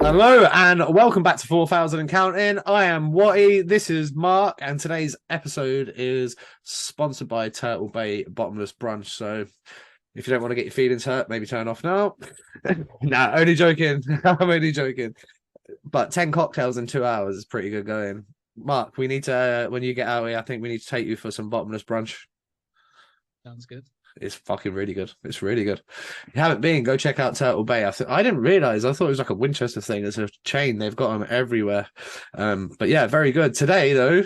Hello and welcome back to 4,000 and Counting. I am Watty, this is Mark, and today's episode is sponsored by Turtle Bay Bottomless Brunch. So if you don't want to get your feelings hurt, maybe turn off now. Nah, only joking. I'm only joking. But 10 cocktails in 2 hours is pretty good going. Mark, we need to, when you get out here, I think we need to take you for some bottomless brunch. Sounds good. It's fucking really good. It's really good. If you haven't been, go check out Turtle Bay. I didn't realize. I thought it was like a Winchester thing. It's a chain. They've got them everywhere. But yeah, very good. Today, though,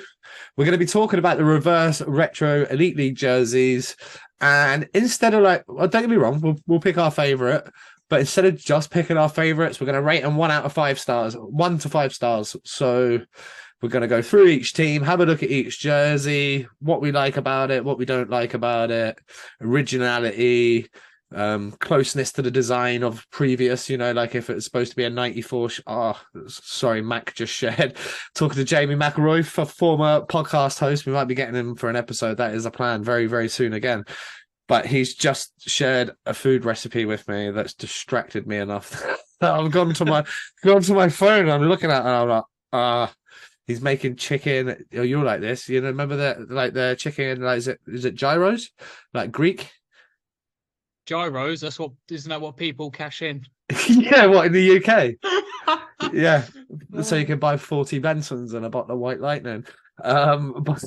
we're going to be talking about the reverse retro Elite League jerseys. And instead of well, don't get me wrong, we'll pick our favorite. But instead of just picking our favorites, we're going to rate them 1 out of 5 stars, 1 to 5 stars. So we're going to go through each team, have a look at each jersey, what we like about it, what we don't like about it, originality, closeness to the design of previous, like if it's supposed to be a 94. Sorry, Mac just shared. Talking to Jamie McElroy, for former podcast host. We might be getting him for an episode. That is a plan very, very soon again. But he's just shared a food recipe with me that's distracted me enough that I've gone to my phone. I'm looking at it and I'm like, he's making chicken. You're like this, remember that, like the chicken, like is it gyros, like Greek Gyros. Isn't that what people cash in? Yeah, what, in the UK? Yeah, so you can buy 40 Bensons and a bottle of White Lightning. But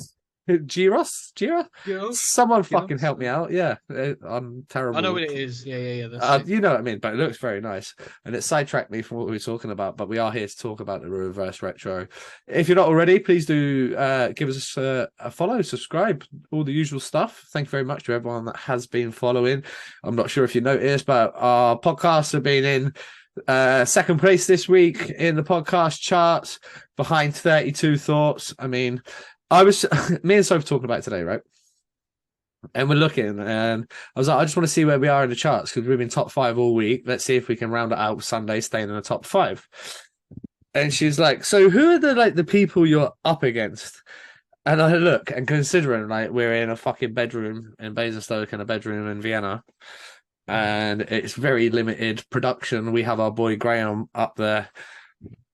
Gyros? Someone fucking help me out. Yeah, I'm terrible. I know what it is. Yeah. You know what I mean, but it looks very nice. And it sidetracked me from what we were talking about, but we are here to talk about the reverse retro. If you're not already, please do give us a follow, subscribe, all the usual stuff. Thank you very much to everyone that has been following. I'm not sure if you noticed, but our podcasts have been in second place this week in the podcast charts, behind 32 Thoughts. I mean, me and Sophie talking about it today, right? And we're looking, and I was like, I just want to see where we are in the charts because we've been top 5 all week. Let's see if we can round it out Sunday, staying in the top 5. And she's like, so who are the people you're up against? And I look, and considering we're in a fucking bedroom in Basingstoke and a bedroom in Vienna, and it's very limited production. We have our boy Graham up there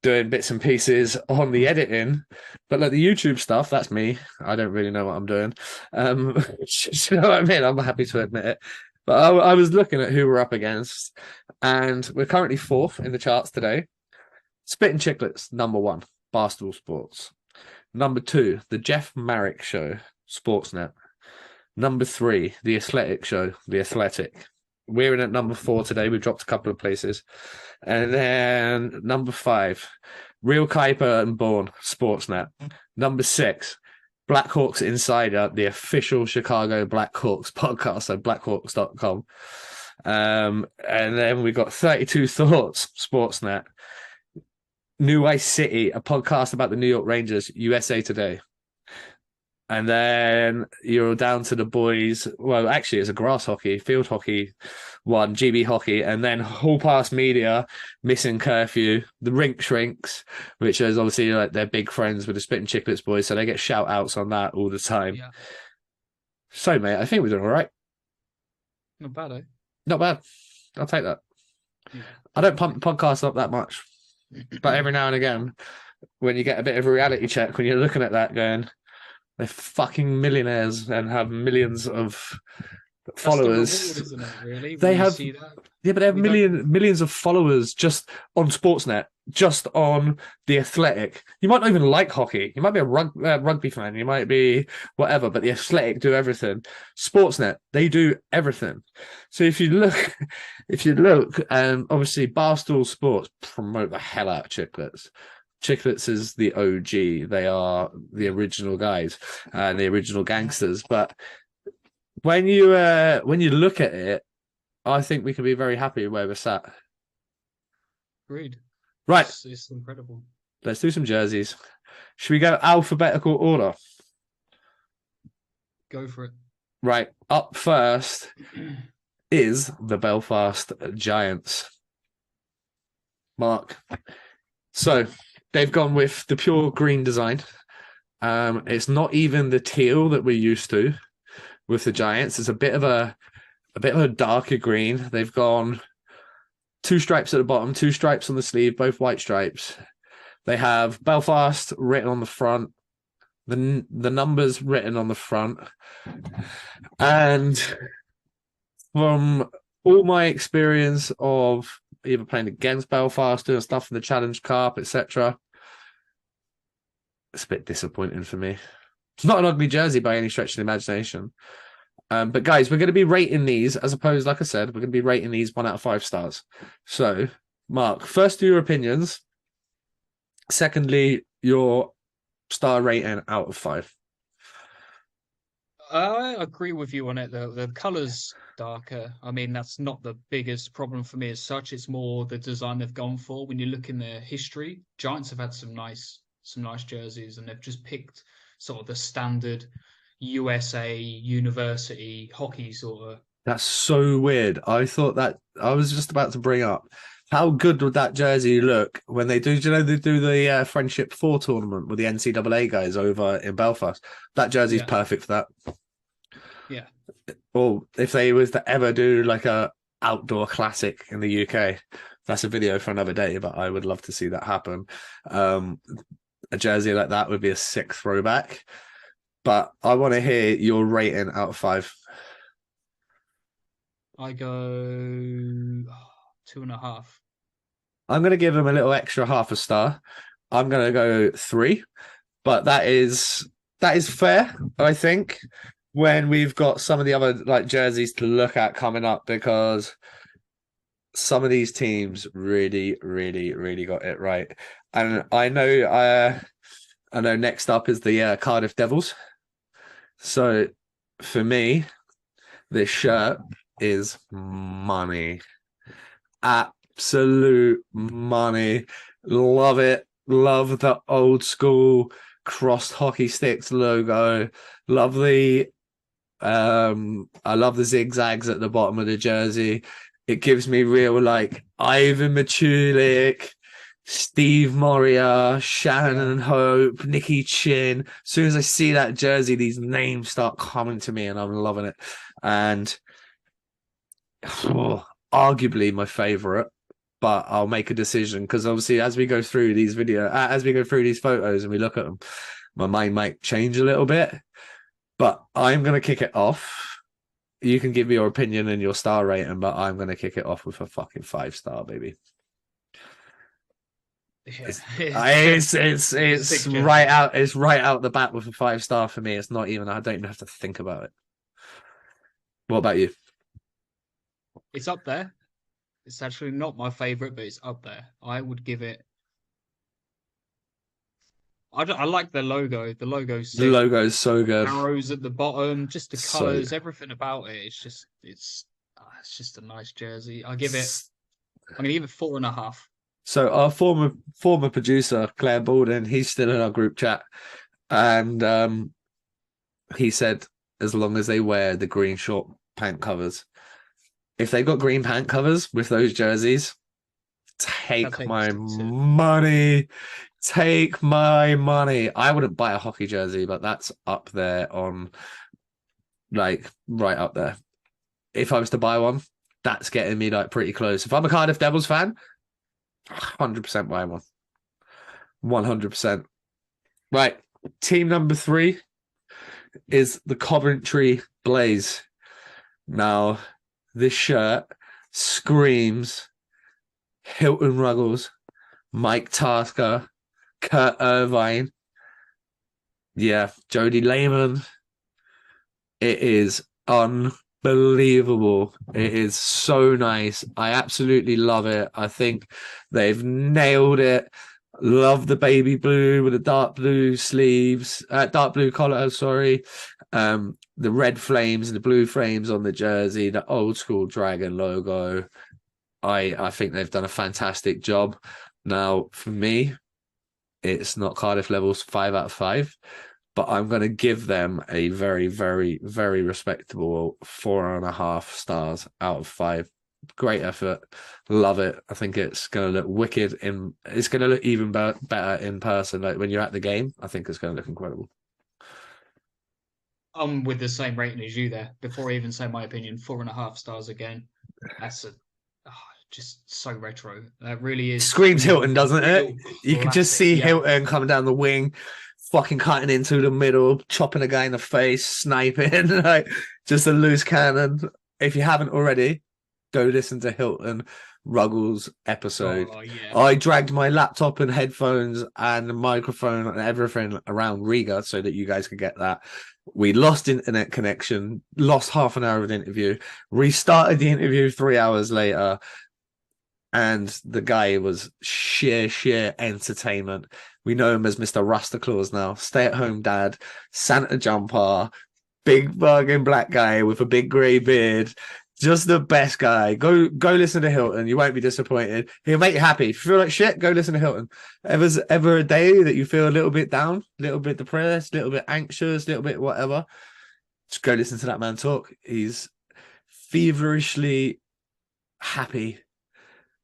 doing bits and pieces on the editing, but like the YouTube stuff, that's me. I don't really know what I'm doing. You know what I mean? I'm happy to admit it. But I was looking at who we're up against, and we're currently 4th in the charts today. Spittin' Chicklets, number 1, Barstool Sports. Number 2, The Jeff Marrick Show, Sportsnet. Number 3, The Athletic Show, The Athletic. We're in at number 4 today. We've dropped a couple of places. And then number 5, Real Kuiper and Bourne, Sportsnet. Number 6, Blackhawks Insider, the official Chicago Blackhawks podcast, so blackhawks.com. And then we got 32 Thoughts, Sportsnet. New Ice City, a podcast about the New York Rangers, USA Today. And then you're down to the boys. Well, actually, it's a grass hockey, field hockey one, GB Hockey, and then Hall Pass Media, Missing Curfew, the Rink Shrinks, which is obviously they're big friends with the Spittin' Chicklets boys, so they get shout outs on that all the time. Yeah. So, mate, I think we're doing all right. Not bad, eh? Not bad. I'll take that. Yeah. I don't pump the podcast up that much, but every now and again, when you get a bit of a reality check, when you're looking at that going, they're fucking millionaires and have millions of followers. That's the reward, isn't it, really? They have, but they have millions of followers just on Sportsnet, just on The Athletic. You might not even like hockey. You might be a rugby fan. You might be whatever, but The Athletic do everything. Sportsnet, they do everything. So if you look, obviously Barstool Sports promote the hell out of Chicklets. Chicklets is the OG. They are the original guys and the original gangsters. But when you look at it, I think we can be very happy where we're sat. Agreed. Right. It's incredible. Let's do some jerseys. Should we go alphabetical order? Go for it. Right. Up first is the Belfast Giants. Mark. So they've gone with the pure green design. It's not even the teal that we're used to with the Giants. It's a bit of a darker green. They've gone two stripes at the bottom, two stripes on the sleeve, both white stripes. They have Belfast written on the front, the numbers written on the front, and from all my experience of either playing against Belfast, doing stuff in the Challenge Cup, etc., it's a bit disappointing for me. It's not an ugly jersey by any stretch of the imagination. But guys, we're going to be rating these as opposed, like I said, we're going to be rating these 1 out of 5 stars. So, Mark, first do your opinions. Secondly, your star rating out of 5. I agree with you on it. The color's darker. I mean, that's not the biggest problem for me as such. It's more the design they've gone for. When you look in their history, Giants have had some nice jerseys, and they've just picked sort of the standard USA university hockey sort of. That's so weird. I thought that I was just about to bring up how good would that jersey look when they do. You know, they do the Friendship 4 tournament with the NCAA guys over in Belfast. That jersey's perfect for that. Yeah. Or if they was to ever do like a outdoor classic in the UK, that's a video for another day. But I would love to see that happen. A jersey like that would be a sick throwback. But I want to hear your rating out of 5. I go 2.5. I'm going to give them a little extra half a star. I'm going to go 3, but that is fair, I think, when we've got some of the other like jerseys to look at coming up, because some of these teams really, really, really got it right. And I know next up is the Cardiff Devils. So for me, this shirt is money. Absolute money. Love it. Love the old school crossed hockey sticks logo. Love the I love the zigzags at the bottom of the jersey. It gives me real like Ivan Matulik, Steve Moria, Shannon Hope, Nicky Chin. As soon as I see that jersey, these names start coming to me and I'm loving it. And arguably my favorite, but I'll make a decision because obviously as we go through these photos and we look at them, my mind might change a little bit. But I'm going to kick it off. You can give me your opinion and your star rating, but I'm going to kick it off with a fucking 5-star, baby. Yeah. It's right out. It's right out the bat with a 5-star for me. It's not even. I don't even have to think about it. What about you? It's up there. It's actually not my favorite, but it's up there. I would give it. I like the logo. The logo's sick. The logo is so good. Arrows at the bottom, just the colors, everything about it. It's just a nice jersey. I'm gonna give it 4.5. So our former producer Claire Baldwin, he's still in our group chat, and he said as long as they wear the green short pant covers, if they got green pant covers with those jerseys, take my money. Take my money. I wouldn't buy a hockey jersey, but that's up there on, like, right up there. If I was to buy one, that's getting me, like, pretty close. If I'm a Cardiff Devils fan, 100% buy one. 100%. Right. Team number 3 is the Coventry Blaze. Now, this shirt screams Hilton Ruggles, Mike Tasker, Kurt Irvine, Jody Lehman. It is unbelievable. It is so nice. I absolutely love it. I think they've nailed it. Love the baby blue with the dark blue sleeves, dark blue collar, sorry. The red flames and the blue frames on the jersey, the old school dragon logo. I think they've done a fantastic job. Now, for me, it's not Cardiff levels 5 out of 5, but I'm going to give them a very, very, very respectable 4.5 stars out of 5. Great effort. Love it. I think it's going to look wicked. It's going to look even better in person. Like when you're at the game, I think it's going to look incredible. I'm with the same rating as you there. Before I even say my opinion, 4.5 stars again. That's just so retro. That really is. Screams Hilton, doesn't it? Real You can just classic. see Yeah. Hilton coming down the wing, fucking cutting into the middle, chopping a guy in the face, sniping, like just a loose cannon. If you haven't already, go listen to Hilton Ruggles episode. Oh yeah. I dragged my laptop and headphones and microphone and everything around Riga so that you guys could get that. We lost internet connection, lost half an hour of the interview, restarted the interview 3 hours later, and the guy was sheer entertainment. We know him as Mr. Rasta Claus now, stay-at-home dad, Santa jumper, big fucking black guy with a big grey beard. Just the best guy. Go listen to Hilton. You won't be disappointed. He'll make you happy. If you feel like shit, go listen to Hilton. Ever a day that you feel a little bit down, a little bit depressed, a little bit anxious, a little bit whatever, just go listen to that man talk. He's feverishly happy.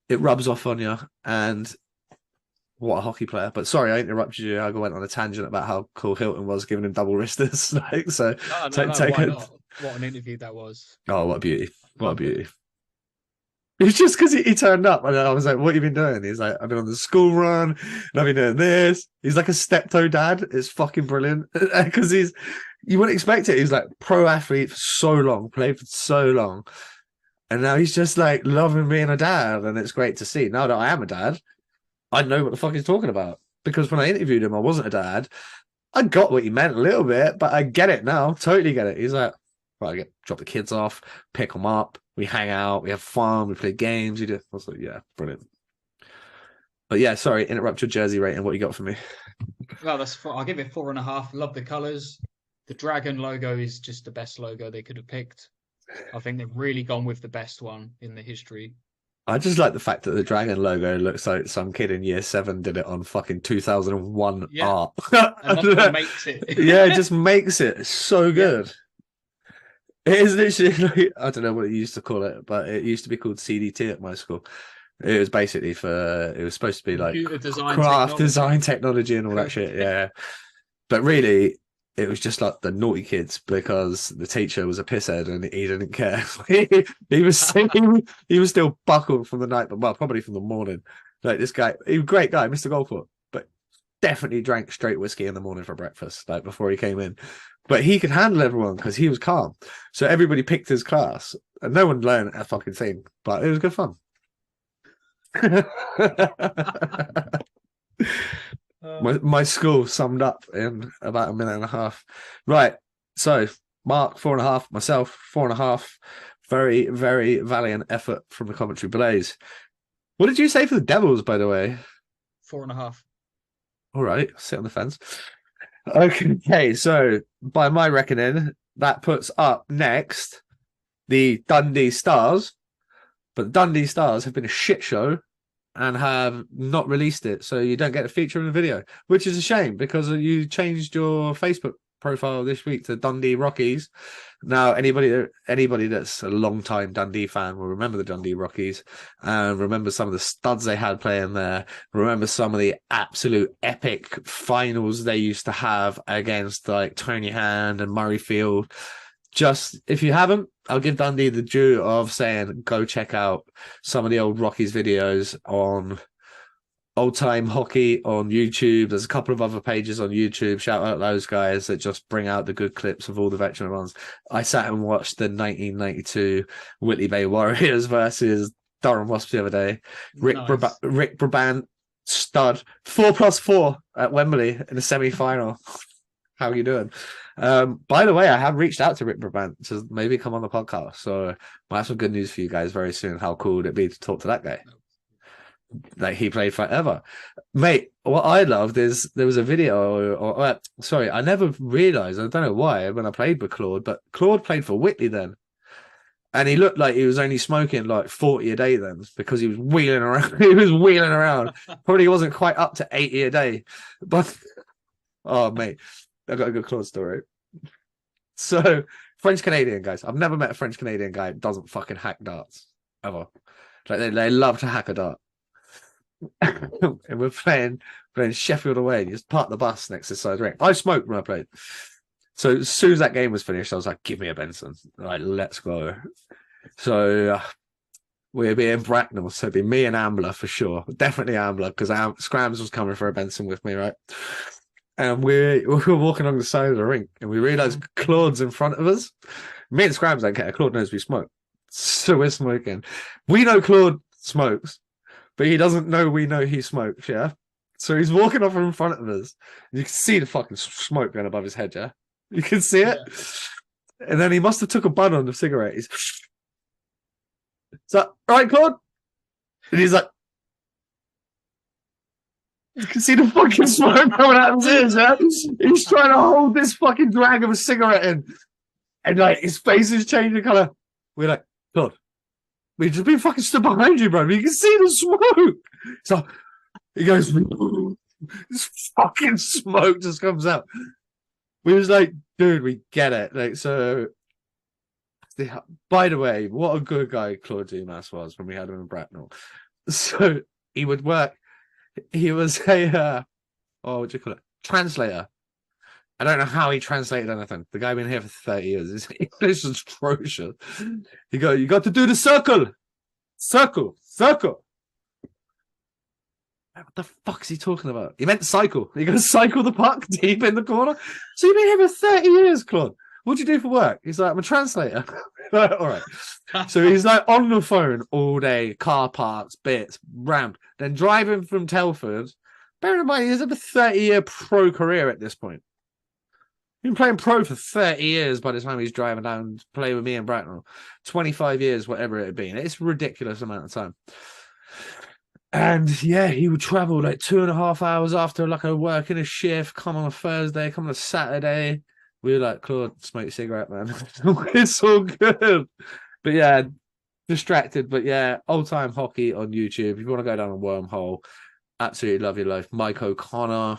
It rubs off on you, and what a hockey player. But sorry, I interrupted you. I went on a tangent about how cool Hilton was, giving him double wristers. Like, so Why not? What an interview that was. Oh, what a beauty. What a beauty. It's just because he turned up and I was like, what have you been doing? He's like, I've been on the school run and I've been doing this. He's like a stepto dad. It's fucking brilliant because you wouldn't expect it. He's like pro athlete for so long, played for so long. And now he's just like loving being a dad. And it's great to see. Now that I am a dad, I know what the fuck he's talking about. Because when I interviewed him, I wasn't a dad. I got what he meant a little bit, but I get it now. Totally get it. He's like, right, drop the kids off, pick them up, we hang out, we have fun, we play games. You do. I was like, yeah, brilliant. But yeah, sorry, interrupt your jersey rating. What you got for me? Well, I'll give it 4.5. Love the colours. The dragon logo is just the best logo they could have picked. I think they've really gone with the best one in the history. I just like the fact that the dragon logo looks like some kid in year 7 did it on fucking 2001 art. And that's what makes it. Yeah, it just makes it so good. Yeah. It is literally, I don't know what it used to call it, but it used to be called CDT at my school. It was basically it was supposed to be like craft design technology and all that shit. Yeah. But really, it was just like the naughty kids because the teacher was a pisshead and he didn't care. he was still buckled from the night, but well, probably from the morning. Like this guy, he was a great guy, Mr. Goldfoot, but definitely drank straight whiskey in the morning for breakfast, like before he came in. But he could handle everyone because he was calm. So everybody picked his class, and no one learned a fucking thing. But it was good fun. My school summed up in about a minute and a half. Right. So Mark, 4.5. Myself, 4.5. Very, very valiant effort from the commentary Blaze. What did you say for the Devils, by the way? 4.5. All right. Sit on the fence. Okay. So by my reckoning, that puts up next the Dundee Stars. But the Dundee Stars have been a shit show and have not released it, so you don't get a feature in the video, which is a shame because you changed your Facebook profile this week to Dundee Rockies. Now, anybody that's a long-time Dundee fan will remember the Dundee Rockies and remember some of the studs they had playing there, remember some of the absolute epic finals they used to have against like Tony Hand and Murrayfield. Just, if you haven't, I'll give Dundee the due of saying go check out some of the old Rockies videos on Old Time Hockey on YouTube. There's a couple of other pages on YouTube. Shout out those guys that just bring out the good clips of all the veteran ones. I sat and watched the 1992 Whitley Bay Warriors versus Durham Wasps the other day. Rick Brabant, stud, 4+4 at Wembley in the semi-final. How are you doing? By the way, I have reached out to Rick Brabant to maybe come on the podcast. So I have some good news for you guys very soon. How cool would it be to talk to that guy? Like, he played forever. Mate, what I loved is there was a video, sorry, I never realised, I don't know why, when I played with Claude, but Claude played for Whitley then. And he looked like he was only smoking like 40 a day then because he was wheeling around. He was wheeling around. Probably wasn't quite up to 80 a day. But, oh, mate. I've got a good Claude story. So, French Canadian guys. I've never met a French Canadian guy that doesn't fucking hack darts ever. Like they love to hack a dart. And we're playing Sheffield away. And you just park the bus next to the side ring. I smoked when I played. So as soon as that game was finished, I was like, "Give me a Benson." Like, let's go. So we'd be in Bracknell, so it'd be me and Ambler for sure. Definitely Ambler, because Scrams was coming for a Benson with me, right? And we were walking along the side of the rink, and we realised Claude's in front of us. Me and Scrams don't care. Claude knows we smoke. So we're smoking. We know Claude smokes, but he doesn't know we know he smokes, yeah? So he's walking off in front of us. You can see the fucking smoke going above his head, yeah? You can see it. Yeah. And then he must have took a bun on the cigarette. He's so, right, Claude? And he's like, you can see the fucking smoke coming out of his ears, yeah? He's trying to hold this fucking drag of a cigarette in. And like his face is changing colour. We're like, Claude, we've just been fucking stood behind you, bro. You can see the smoke. So he goes, this fucking smoke just comes out. We was like, dude, we get it. Like, so by the way, what a good guy Claude Dumas was when we had him in Bracknell. So he would work. He was a what do you call it? Translator. I don't know how he translated anything. The guy been here for 30 years. His English is atrocious. You got to do the circle. Circle. What the fuck's he talking about? He meant cycle. You got to cycle the puck deep in the corner. So you've been here for 30 years, Claude. What do you do for work? He's like, I'm a translator. Like, all right. So he's like on the phone all day, car parks, bits, ramp, then driving from Telford. Bear in mind, he has a 30-year pro career at this point. He's been playing pro for 30 years by the time he's driving down to play with me in Bracknell. 25 years, whatever it had been. It's a ridiculous amount of time. And yeah, he would travel like 2.5 hours after like a working a shift, come on a Thursday, come on a Saturday. We were like, Claude, smoke a cigarette, man. It's all good. But yeah, distracted. But yeah, old-time hockey on YouTube. If you want to go down a wormhole, absolutely love your life. Mike O'Connor.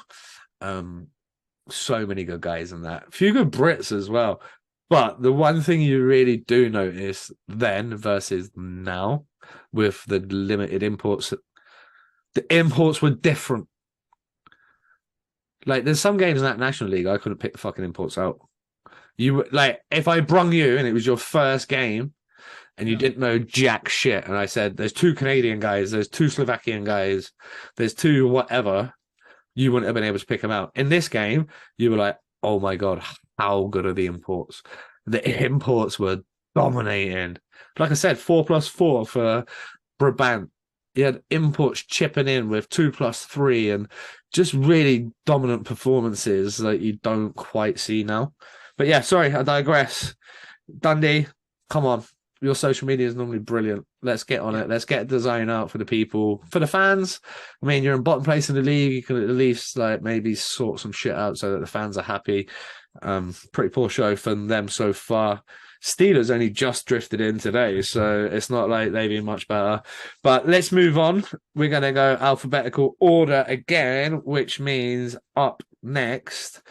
So many good guys in that. A few good Brits as well. But the one thing you really do notice then versus now with the limited imports, the imports were different. Like, there's some games in that National League I couldn't pick the fucking imports out. You like, if I brung you and it was your first game and you didn't know jack shit, and I said, there's 2 Canadian guys, there's 2 Slovakian guys, there's 2 whatever, you wouldn't have been able to pick them out. In this game, you were like, oh my God, how good are the imports? The imports were dominating. Like I said, 4+4 for Brabant. You had imports chipping in with 2+3 and just really dominant performances that you don't quite see now. But yeah, sorry, I digress. Dundee, come on. Your social media is normally brilliant. Let's get on it. Let's get a design out for the people. For the fans, I mean, you're in bottom place in the league. You can at least like maybe sort some shit out so that the fans are happy. Pretty poor show from them so far. Steelers only just drifted in today, so it's not like they've been much better. But let's move on. We're going to go alphabetical order again, which means up next,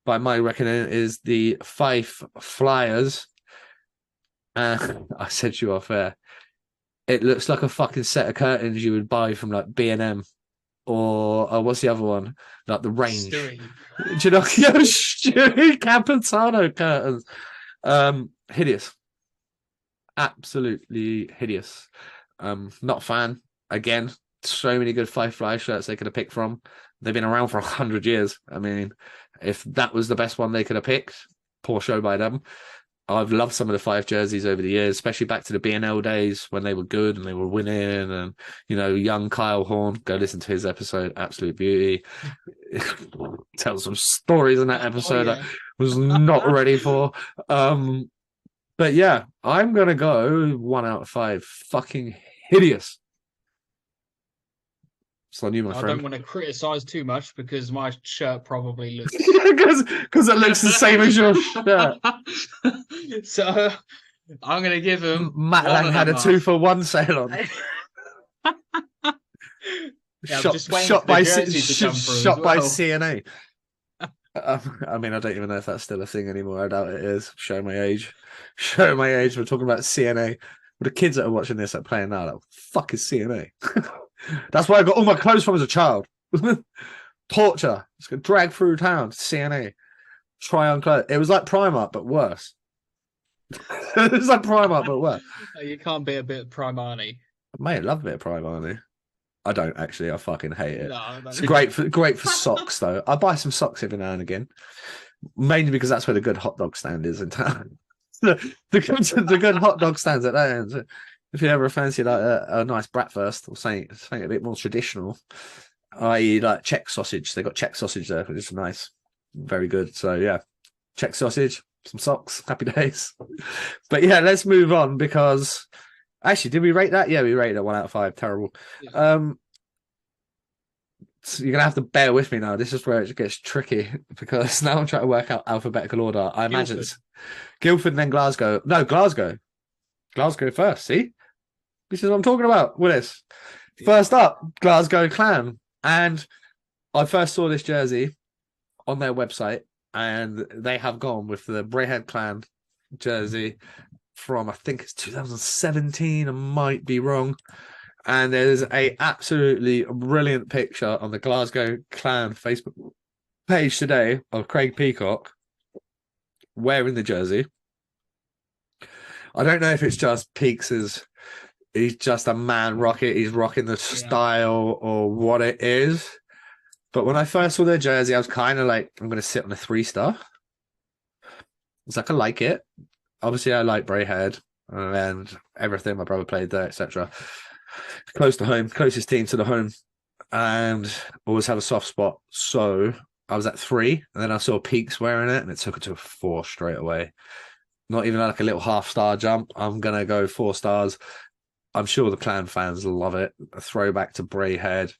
by my reckoning, is the Fife Flyers. I said to you off air, it looks like a fucking set of curtains you would buy from like B&M or what's the other one? Like the Range. Stewie. Do you know? Stewie Capitano curtains. Hideous. Absolutely hideous. Not a fan. Again, so many good Fife Fly shirts they could have picked from. They've been around for 100 years. I mean, if that was the best one they could have picked, poor show by them. I've loved some of the Fife jerseys over the years, especially back to the BNL days when they were good and they were winning. And, you know, young Kyle Horn, go listen to his episode, Absolute Beauty. Tell some stories in that episode I was not ready for. But yeah, I'm going to go 1 out of 5. Fucking hideous. It's on you, my friend. I don't want to criticize too much because my shirt probably looks... Because it looks the same as your shirt. So I'm going to give him... Matt Lang had a 2-for-1 sale on. Shot by CNA. I mean, I don't even know if that's still a thing anymore. I doubt it is. Show my age. We're talking about CNA. But the kids that are watching this are playing now. Like, what the fuck is CNA? That's where I got all my clothes from as a child. Torture. Just get dragged through town. CNA. Try on clothes. It was like Primark, but worse. It's like Primark, but worse. You can't be a bit Primani. Mate, love a bit of Pride Army. I don't actually. I fucking hate it. No, It's great for socks though. I buy some socks every now and again, mainly because that's where the good hot dog stand is in town. The good hot dog stands at that end. If you ever fancy like a nice bratwurst or something a bit more traditional, i.e. like Czech sausage, they got Czech sausage there, which is nice, very good. So yeah, Czech sausage, some socks, happy days. But yeah, let's move on because actually, did we rate that? Yeah, we rated it 1 out of 5. Terrible. Yeah. So you're gonna have to bear with me now. This is where it gets tricky because now I'm trying to work out alphabetical order. I imagine it's Guildford and then Glasgow. No, Glasgow. Glasgow first. See, this is what I'm talking about. Willis. First up, Glasgow Clan, and I first saw this jersey on their website, and they have gone with the Braehead Clan jersey from I think it's 2017. I might be wrong. And there's a absolutely brilliant picture on the Glasgow Clan Facebook page today of Craig Peacock wearing the jersey. I don't know if it's just he's just a man rocket. He's rocking the style or what it is. But when I first saw their jersey, I was kind of like, I'm going to sit on a 3-star. It's like, I like it. Obviously, I like Braehead and everything. My brother played there, etc. Close to home, closest team to the home, and always have a soft spot. So I was at 3, and then I saw Peaks wearing it, and it took it to a 4 straight away. Not even like a little half-star jump. I'm going to go 4 stars. I'm sure the Clan fans love it. A throwback to Braehead.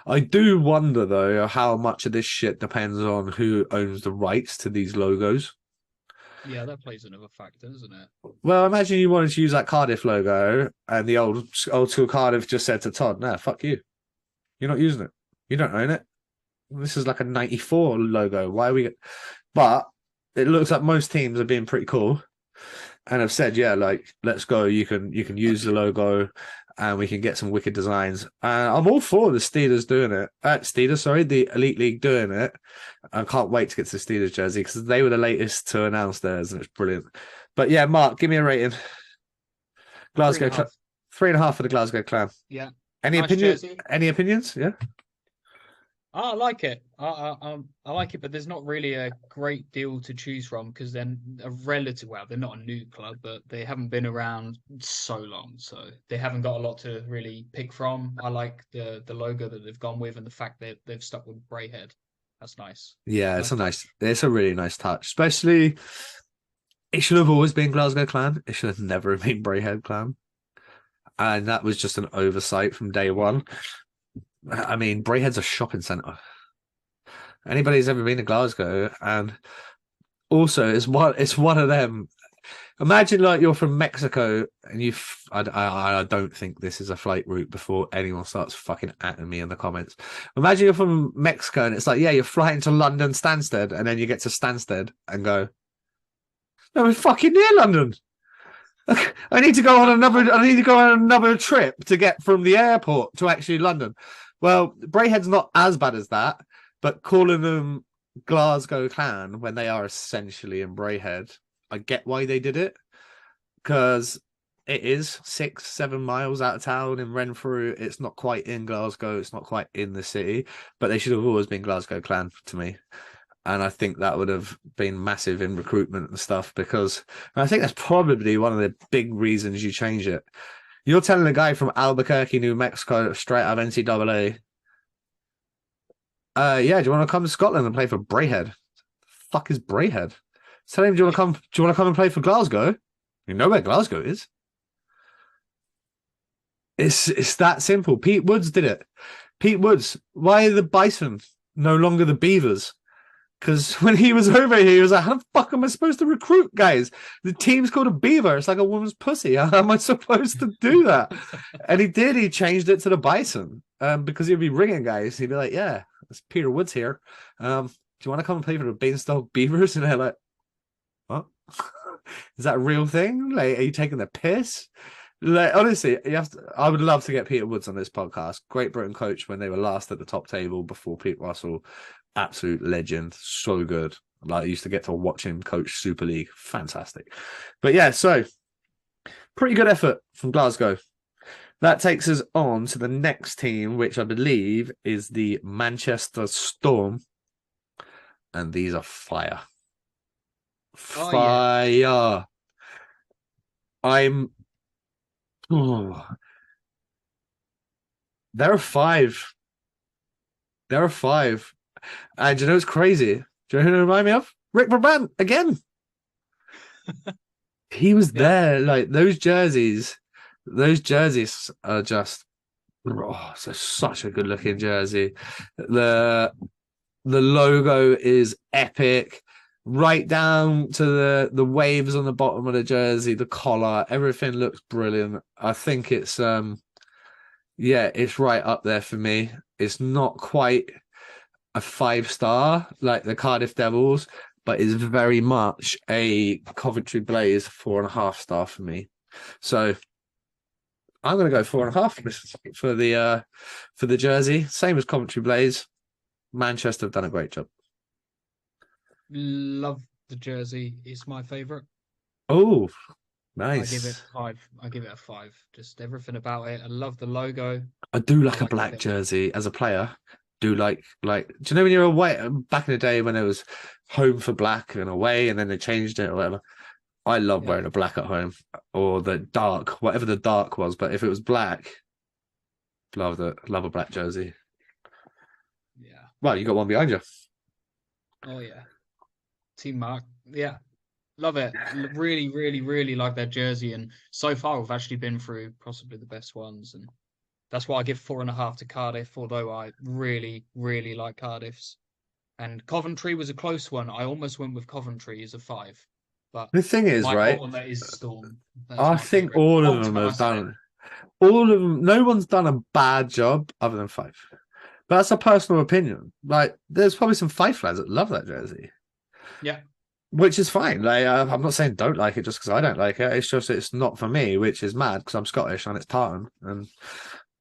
I do wonder, though, how much of this shit depends on who owns the rights to these logos. Yeah, that plays another factor, doesn't it? Well, imagine you wanted to use that Cardiff logo and the old school Cardiff just said to Todd, nah, fuck you. You're not using it. You don't own it. This is like a 94 logo. Why are we... But it looks like most teams are being pretty cool and have said, yeah, like, let's go. You can use the logo and we can get some wicked designs. I'm all for the Steelers doing it. The Elite League doing it. I can't wait to get to the Steelers jersey because they were the latest to announce theirs and it's brilliant. But yeah, Mark, give me a rating. Glasgow 3.5 for the Glasgow Clan. Yeah. Any opinions? Any opinions? Yeah. I like it. I like it, but there's not really a great deal to choose from because they're they're not a new club, but they haven't been around so long, so they haven't got a lot to really pick from. I like the logo that they've gone with and the fact that they've stuck with Braehead. That's nice. Yeah, it's a really nice touch. Especially, it should have always been Glasgow Clan. It should have never been Braehead Clan, and that was just an oversight from day one. I mean, Braehead's a shopping centre. Anybody who's ever been to Glasgow, and also it's one of them. Imagine like you're from Mexico and I don't think this is a flight route before anyone starts fucking atting me in the comments. Imagine you're from Mexico and it's like, yeah, you're flying to London Stansted and then you get to Stansted and go, no, we're fucking near London. I need to go on another trip to get from the airport to actually London. Well, Braehead's not as bad as that, but calling them Glasgow Clan when they are essentially in Braehead, I get why they did it, because it is 6-7 miles out of town in Renfrew. It's not quite in Glasgow. It's not quite in the city, but they should have always been Glasgow Clan to me. And I think that would have been massive in recruitment and stuff because I think that's probably one of the big reasons you change it. You're telling a guy from Albuquerque, New Mexico, straight out of NCAA, yeah, do you want to come to Scotland and play for Braehead? Fuck is Braehead? Tell him, do you want to come and play for Glasgow? You know where Glasgow is. It's that simple. Pete Woods did it. Pete Woods. Why are the Bison no longer the Beavers? Because when he was over here, he was like, how the fuck am I supposed to recruit guys? The team's called a beaver. It's like a woman's pussy. How am I supposed to do that? And he did. He changed it to the Bison because he'd be ringing guys. He'd be like, yeah, it's Peter Woods here. Do you want to come and play for the Beanstalk Beavers? And they're like, what? Is that a real thing? Like, are you taking the piss? Like, honestly, I would love to get Peter Woods on this podcast. Great Britain coach when they were last at the top table before Pete Russell. Absolute legend. So good. Like, I used to get to watch him coach Super League. Fantastic. But yeah, so pretty good effort from Glasgow. That takes us on to the next team, which I believe is the Manchester Storm. And these are fire. Oh yeah, Fire. I'm. Oh, there are five. There are five. And you know what's crazy? Do you know who they remind me of? Rick Brabant again. He was yeah. there. Like those jerseys are just oh, so such a good looking jersey. The the logo is epic. Right down to the waves on the bottom of the jersey, the collar, everything looks brilliant. I think it's yeah, it's right up there for me. It's not quite a 5 star like the Cardiff Devils, but is very much a Coventry Blaze 4.5 star for me. So I'm going to go 4.5 for the jersey. Same as Coventry Blaze. Manchester have done a great job. Love the jersey. It's my favorite. Oh, I give it nice. 5. I give it a 5. Just everything about it. I love the logo. I do I like a like the black finish. jersey as a player. Do like do you know when you're away back in the day when it was home for black and away and then they changed it or whatever? I love Yeah, wearing a black at home or the dark, whatever the dark was. But if it was black, love a black jersey. yeah. Well, you got one behind you. Oh yeah. Team Mark. Yeah. Love it. Really, really, really like that jersey. And so far, we've actually been through possibly the best ones. And that's why I give 4.5 to Cardiff, although I really, really like Cardiff's. And Coventry was a close one. I almost went with Coventry as a 5. But The thing is, my right? ultimate is Storm. That's I my think favorite. all of them Ultimate, I have said it. done. All of them. No one's done a bad job other than Fife. But that's a personal opinion. Like, there's probably some Fife lads that love that jersey, Yeah. which is fine. Like, I'm not saying don't like it just because I don't like it. It's just it's not for me, which is mad because I'm Scottish and it's tartan. And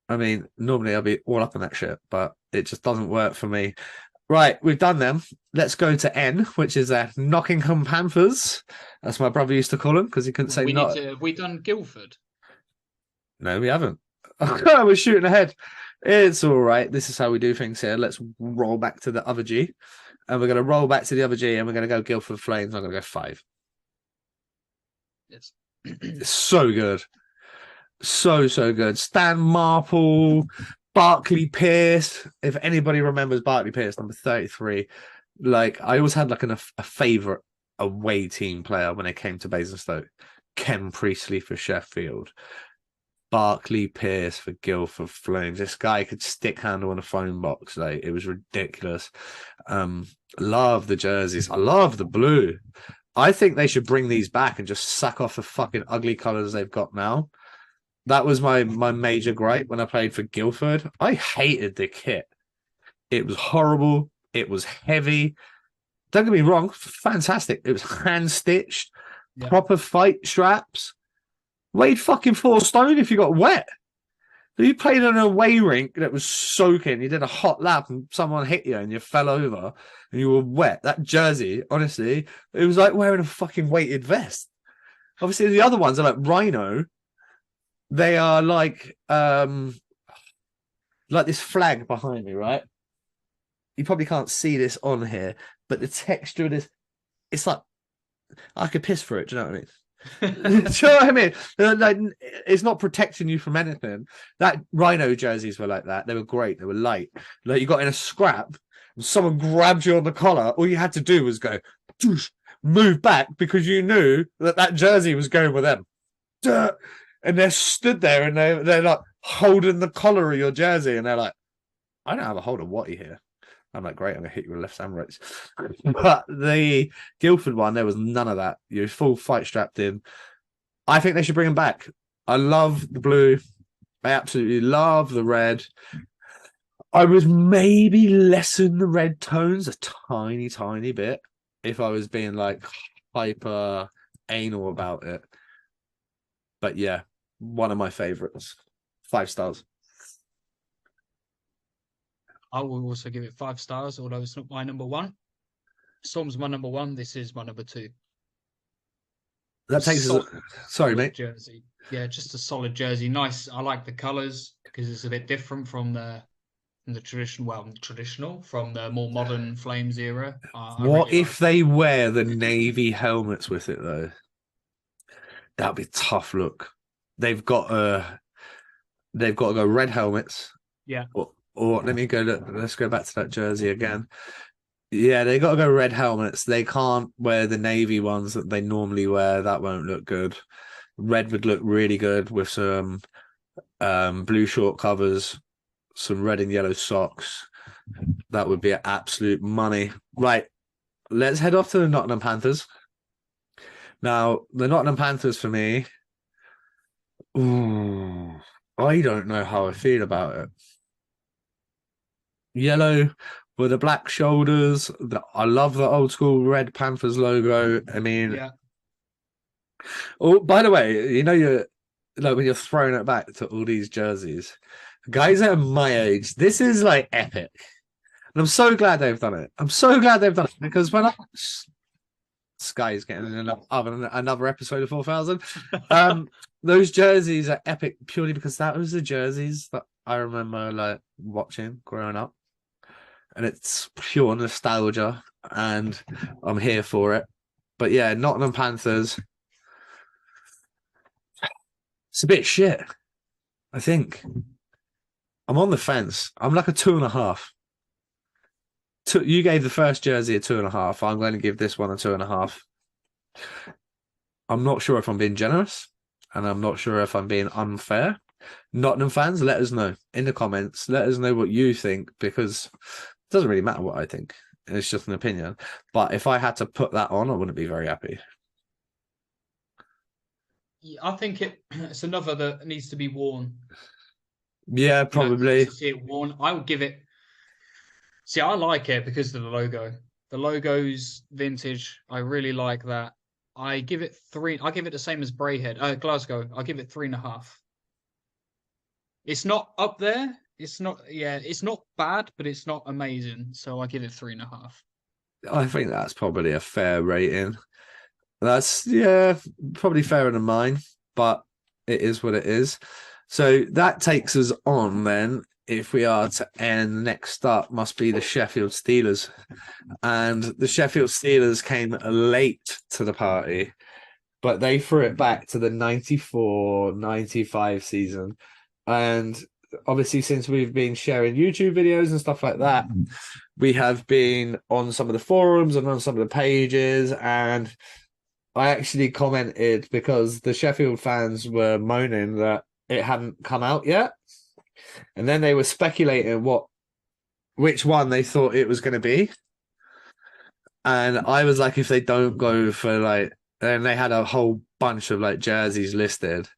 I mean, normally I'll be all up on that shit, but it just doesn't work for me. Right, we've done them. Let's go to N, which is Nottingham Panthers. That's my brother used to call them because he couldn't say We need not. to. Have we done Guildford? No, we haven't. We're shooting ahead. It's all right. This is how we do things here. Let's roll back to the other G. And we're going to roll back to the other G and we're going to go Guildford Flames. I'm going to go 5. Yes. It's so good. So good. Stan Marple, Barkley Pierce. If anybody remembers Barkley Pierce, number 33, like I always had like a favorite away team player when it came to Basingstoke. Ken Priestley for Sheffield. Barkley Pierce for Guildford Flames. This guy could stick handle on a phone box. Like it was ridiculous. Love the jerseys. I love the blue. I think they should bring these back and just sack off the fucking ugly colours they've got now. That was my major gripe when I played for Guildford. I hated the kit. It was horrible. It was heavy. Don't get me wrong, fantastic. It was hand stitched, Yeah. proper fight straps. Weighed fucking 4 stone if you got wet. If you played on a away rink that was soaking, you did a hot lap and someone hit you and you fell over and you were wet. That jersey, honestly, it was like wearing a fucking weighted vest. Obviously, the other ones are like Rhino. They are like this flag behind me, right? You probably can't see this on here, but the texture of this, it's like I could piss for it. Do you know what I mean? Do you know what I mean? Like, it's not protecting you from anything. That Rhino jerseys were like that. They were great. They were light. Like you got in a scrap, and someone grabbed you on the collar. All you had to do was go, move back because you knew that jersey was going with them. And they're stood there and they're like holding the collar of your jersey, and they're like, I don't have a hold of Watty here. I'm like, great, I'm gonna hit you with left hand rights. But the Guildford one, there was none of that. You're full fight strapped in. I think they should bring them back. I love the blue. I absolutely love the red. I would maybe lessen the red tones a tiny bit if I was being like hyper anal about it. But yeah, one of my favorites. 5 stars. I will also give it 5 stars, although it's not my number one. Storm's my number one. This is my number two. A That takes us. solid, Sorry, solid mate. jersey. Yeah, just a solid jersey. Nice. I like the colors because it's a bit different from the traditional. Well, traditional from the more modern Flames era. I What really if like it. they wear the navy helmets with it though? That'd be a tough look. They've got they've got to go red helmets. Yeah. Or let me go. Let's go back to that jersey again. Yeah, they got to go red helmets. They can't wear the navy ones that they normally wear. That won't look good. Red would look really good with some blue short covers, some red and yellow socks. That would be absolute money. Right, let's head off to the Nottingham Panthers. Now, the Nottingham Panthers for me, ooh, I don't know how I feel about it. Yellow with the black shoulders. I love the old school Red Panthers logo. I mean, Yeah. oh, by the way, you know, you're like when you're throwing it back to all these jerseys, guys at my age, this is like epic. And I'm so glad they've done it. I'm so glad they've done it because when I Sky's getting another episode of 4000. Those jerseys are epic purely because that was the jerseys that I remember like watching growing up, and it's pure nostalgia, and I'm here for it. But yeah, Nottingham Panthers, it's a bit shit. I think I'm on the fence. I'm like a 2.5. You gave the first jersey a 2.5. I'm going to give this one a 2.5. I'm not sure if I'm being generous, and I'm not sure if I'm being unfair. Nottingham fans, let us know in the comments. Let us know what you think, because it doesn't really matter what I think. It's just an opinion. But if I had to put that on, I wouldn't be very happy. I think it's another that needs to be worn. Yeah, probably. To see it worn, I would give it. See, I like it because of the logo. The logo's vintage. I really like that. I give it 3. I give it the same as Brayhead, Glasgow. I give it 3.5. It's not up there. It's not. Yeah, it's not bad, but it's not amazing. So I give it 3.5. I think that's probably a fair rating. That's, yeah, probably fairer than mine, but it is what it is. So that takes us on then. If we are to end, next up must be the Sheffield Steelers. And the Sheffield Steelers came late to the party, but they threw it back to the 94-95 season. And obviously, since we've been sharing YouTube videos and stuff like that, we have been on some of the forums and on some of the pages. And I actually commented because the Sheffield fans were moaning that it hadn't come out yet. And then they were speculating which one they thought it was going to be. And I was like, if they don't go for like, and they had a whole bunch of like jerseys listed.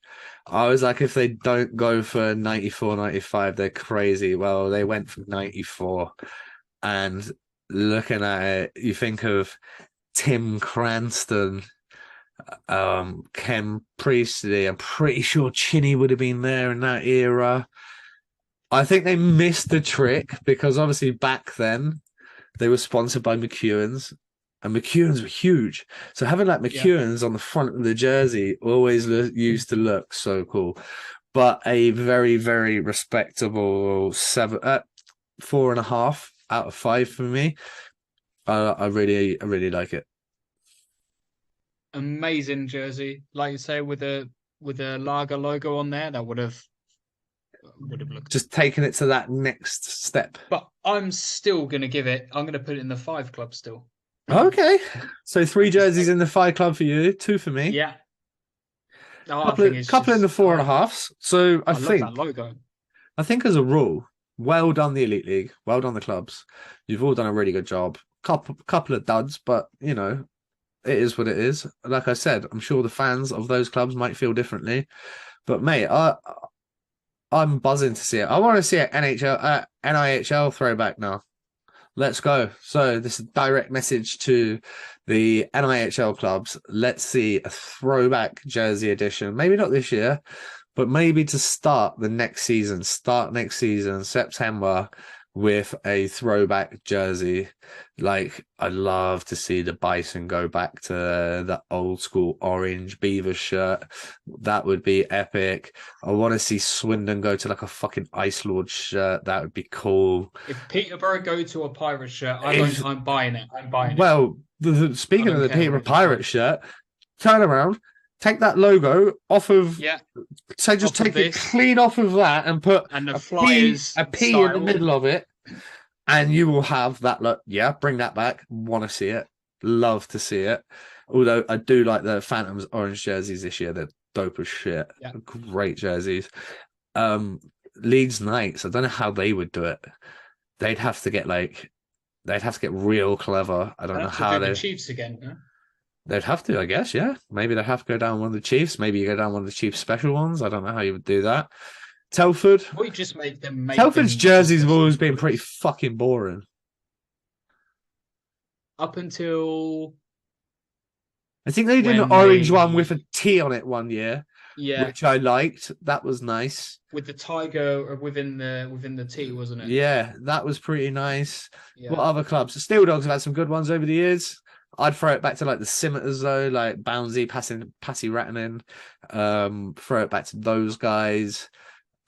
I was like, if they don't go for 94-95, they're crazy. Well, they went for 94. And looking at it, you think of Tim Cranston, Ken Priestley. I'm pretty sure Chinny would have been there in that era. I think they missed the trick because obviously back then they were sponsored by McEwen's, and McEwen's were huge. So having like McEwen's on the front of the jersey always used to look so cool. But a very, very respectable 4.5 out of 5 for me. I really like it. Amazing jersey, like you say, with a Lager logo on there. That would have looked just taking it to that next step. But I'm still gonna give it. I'm gonna put it in the 5 club still. Okay, so 3 jerseys in the 5 club for you, 2 for me. Yeah. Couple in the 4.5s. So I think love that logo. I think as a rule, well done the Elite League, well done the clubs. You've all done a really good job. Couple of duds, but you know, it is what it is. Like I said, I'm sure the fans of those clubs might feel differently. But mate, I'm buzzing to see it. I want to see an NIHL throwback now. Let's go. So this is a direct message to the NIHL clubs. Let's see a throwback jersey edition. Maybe not this year, but maybe to start next season, September. with a throwback jersey. Like, I'd love to see the Bison go back to the old school orange Beaver shirt. That would be epic. I want to see Swindon go to like a fucking Ice Lord shirt. That would be cool. If Peterborough go to a pirate shirt, If I'm buying it. I'm buying it. well, I speaking of don't the care what Peterborough it looks Pirate like. shirt, turn around, take that logo off of, Yeah, say, just off of take it this clean off of that and put and the a Flyers P in the style. middle of it, and you will have that look. Yeah, bring that back. Want to see it. Love to see it. Although I do like the Phantoms orange jerseys this year. They're dope as shit. Yeah. Great jerseys. Leeds Knights, I don't know how they would do it. They'd have to get real clever. I don't I'd know have to how do the they. Chiefs again. Huh? They'd have to, I guess, yeah. Maybe they'd have to go down one of the Chiefs. Maybe you go down one of the Chiefs special ones. I don't know how you would do that. Telford. We just make Telford's them jerseys have always disgusting been pretty colours. fucking boring. Up until I think they did an when orange one with a they, T on it one year, yeah, which I liked. That was nice. with the tiger within the T, wasn't it? Yeah, that was pretty nice. What Yeah, other clubs? The Steel Dogs have had some good ones over the years. I'd throw it back to like the Scimitars though, like Bouncy, Passy Rattanen. Throw it back to those guys.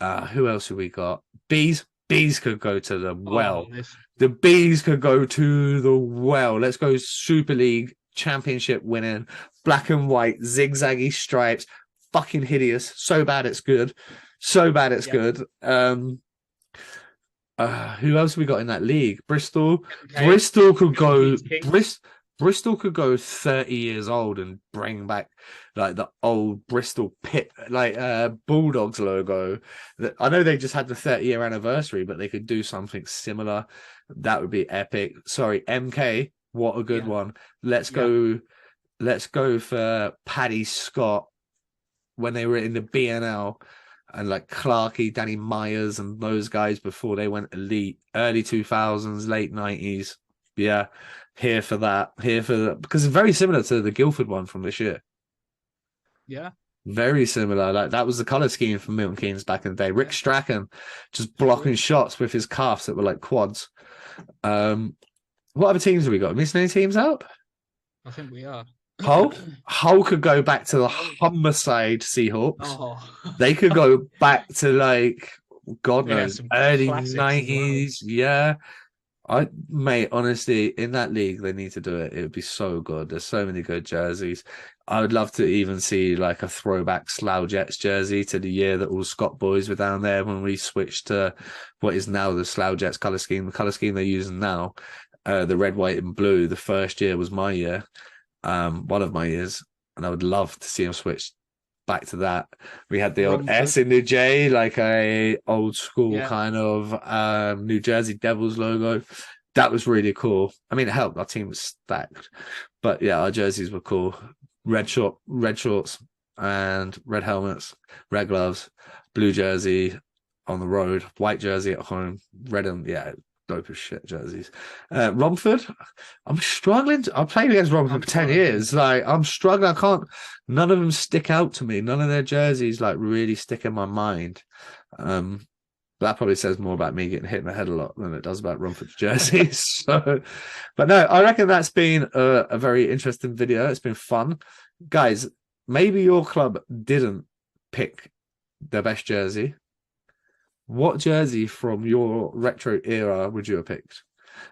Who else have we got? Bees. Bees could go to the well. oh, this The Bees could go to the well. Let's go Super League championship winning, black and white, zigzaggy stripes, fucking hideous. So bad it's good. So bad it's yeah. good. Who else have we got in that league? Bristol. Okay. Bristol could Milton go. Keynes Kings. Bristol could go 30 years old and bring back like the old Bristol pit, like Bulldogs logo. I know they just had the 30-year anniversary, but they could do something similar. That would be epic. Sorry, MK. What a good Yeah, one. Let's yeah, go. Let's go for Paddy Scott when they were in the BNL and like Clarkey, Danny Myers, and those guys before they went elite, early 2000s, late 90s. Yeah, here for that. Here for that. Because it's very similar to the Guildford one from this year. yeah. Very similar. Like that was the color scheme for Milton Keynes back in the day. Rick Yeah. Strachan just blocking shots with his calves that were like quads. What other teams have we got? Missing any teams out? I think we are. Hull could go back to the Humberside Seahawks. Oh, They could go back to like God they had knows some early classics as well. 90s. Yeah. Mate, honestly, in that league they need to do it. It would be so good. There's so many good jerseys. I would love to even see like a throwback Slough Jets jersey to the year that all Scott boys were down there when we switched to what is now the Slough Jets colour scheme. The colour scheme they're using now, the red, white, and blue. The first year was my year. One of my years, and I would love to see him switch back to that. We had the old Romford. S in the J, like a old school Yeah. kind of New Jersey Devils logo. That was really cool. I mean, it helped. Our team was stacked, but yeah, our jerseys were cool. Red shorts, and red helmets, red gloves, blue jersey on the road, white jersey at home, red and yeah, dope as shit jerseys. Romford, I'm struggling. I'm playing against Romford for 10 years. Like I'm struggling. I can't. None of them stick out to me. None of their jerseys like really stick in my mind. That probably says more about me getting hit in the head a lot than it does about Romford's jerseys. So, but no, I reckon that's been a very interesting video. It's been fun, guys. Maybe your club didn't pick their best jersey. What jersey from your retro era would you have picked?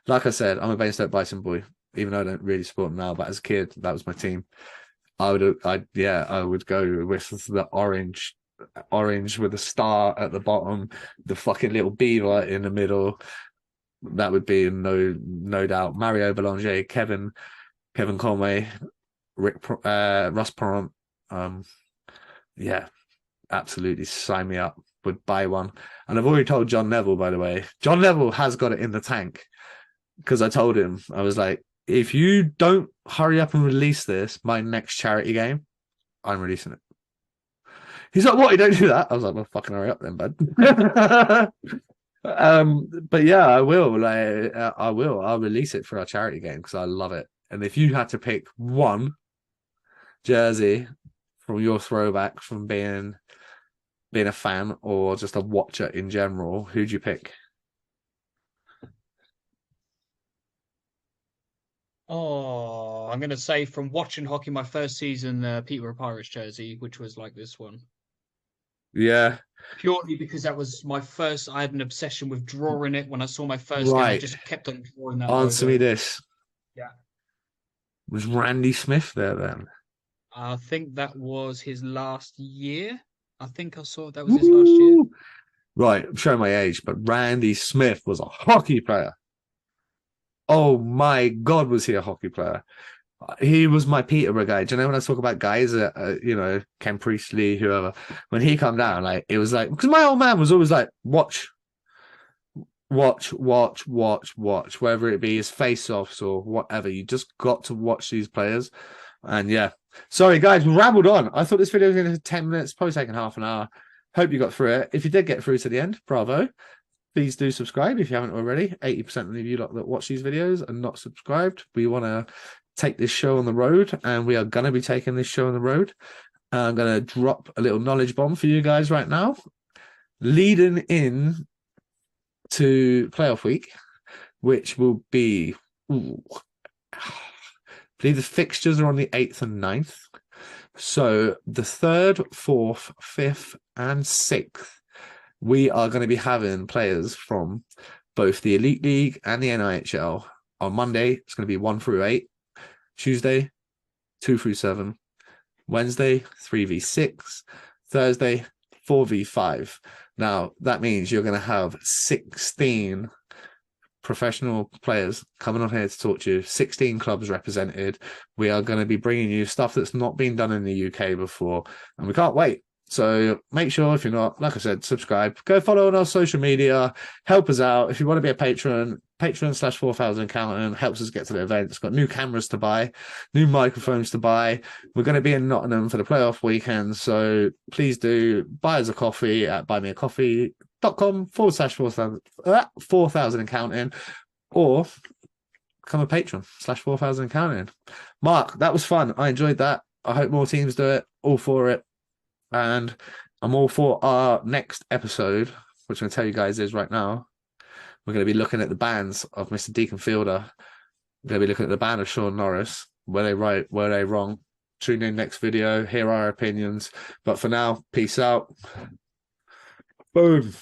Like I said, I'm a Bainstoke Bison boy, even though I don't really support them now. But as a kid, that was my team. I would go with the orange with a star at the bottom, the fucking little beaver in the middle. That would be no doubt. Mario Belanger, Kevin Conway, Russ Perrant. Yeah, absolutely sign me up. Would buy one. And I've already told John Neville, by the way. John Neville has got it in the tank because I told him, I was like, if you don't hurry up and release this, my next charity game, I'm releasing it. He's like, what? You don't do that? I was like, well, fucking hurry up then, bud. But yeah, I will. I'll release it for our charity game because I love it. And if you had to pick one jersey from your throwback from being a fan or just a watcher in general, who'd you pick? Oh, I'm gonna say from watching hockey my first season, Peterborough Pirates jersey, which was like this one. Yeah, Purely because that was my first. I had an obsession with drawing it when I saw my first game. I right. just kept on drawing that Answer me logo. this. Yeah. Was Randy Smith there then? I think that was his last year. I think I saw that was his last year. Woo! Right, I'm showing my age, but Randy Smith was a hockey player. Oh my God, was he a hockey player? He was my Peterborough guy. Do you know when I talk about guys, Ken Priestley, whoever, when he come down, like, it was like, because my old man was always like, watch, watch, watch, watch, watch, whether it be his face-offs or whatever. You just got to watch these players. And yeah, sorry guys, we rambled on. I thought this video was going to take 10 minutes, probably taking half an hour. Hope you got through it. If you did get through to the end, bravo. Please do subscribe if you haven't already. 80% of you lot that watch these videos are not subscribed. We want to take this show on the road, and we are going to be taking this show on the road. I'm going to drop a little knowledge bomb for you guys right now. Leading in to playoff week, which will be, I believe the fixtures are on the 8th and 9th. So the 3rd, 4th, 5th, and 6th, we are going to be having players from both the Elite League and the EIHL. On Monday, it's going to be 1 through 8. Tuesday, 2 through 7. Wednesday, 3v6. Thursday, 4v5. Now, that means you're going to have 16 professional players coming on here to talk to you, 16 clubs represented. We are going to be bringing you stuff that's not been done in the UK before, and we can't wait. So make sure, if you're not, like I said, subscribe, go follow on our social media, help us out. If you want to be a patron, patron/4000 accountant helps us get to the events. Got new cameras to buy, new microphones to buy. We're going to be in Nottingham for the playoff weekend. So please do buy us a coffee at buymeacoffee.com/4000 accounting, or become a patron/4000 accounting. Mark, that was fun. I enjoyed that. I hope more teams do it. All for it. And I'm all for our next episode, which I'm going to tell you guys is right now. We're going to be looking at the bands of Mr. Deacon Fielder. We're going to be looking at the band of Sean Norris. Were they right? Were they wrong? Tune in next video. Hear our opinions. But for now, peace out. Boom.